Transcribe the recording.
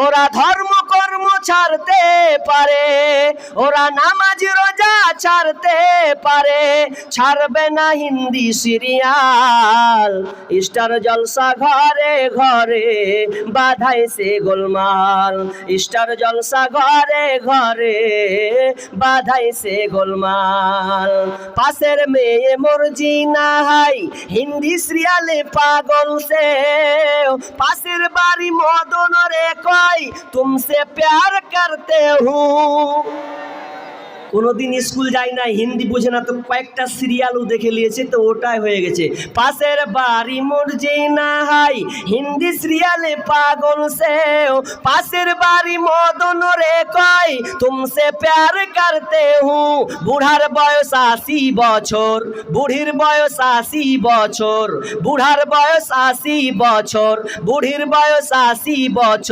ওরা ধর্ম কর্ম ছাড়তে পারে, ওরা নামাজ রোজা ছাড়তে পারে, ছাড়বে না হিন্দি সিরিয়াল। স্টার জলসা ঘরে ঘরে বাধাইছে গোলমাল, স্টার জলসা ঘরে ঘরে বাধাইছে গোলমাল। পাশের মেয়ে মর্জিনা হাই হিন্দি সিরিয়ালে পাগল সে, পাশের বাড়ি মদন রে কই তুমসে প্যার করতে হুঁ। কোনোদিন স্কুল যায় না, হিন্দি বোঝে না, তো কয়েকটা সিরিয়ালও দেখে নিয়েছে, তো ওটাই হয়ে গেছে। পাশের বাড়ি মর্জিনা হাই হিন্দি সিরিয়ালে পাগল সে, পাশের বাড়ি মদন রে কই তুমসে প্যার করতে হুঁ। বুড়ার বয়স 80 বছর, বুড়ির বয়স 80 বছর, বুড়ার বয়স 80 বছর, বুড়ির বয়স 80 বছর।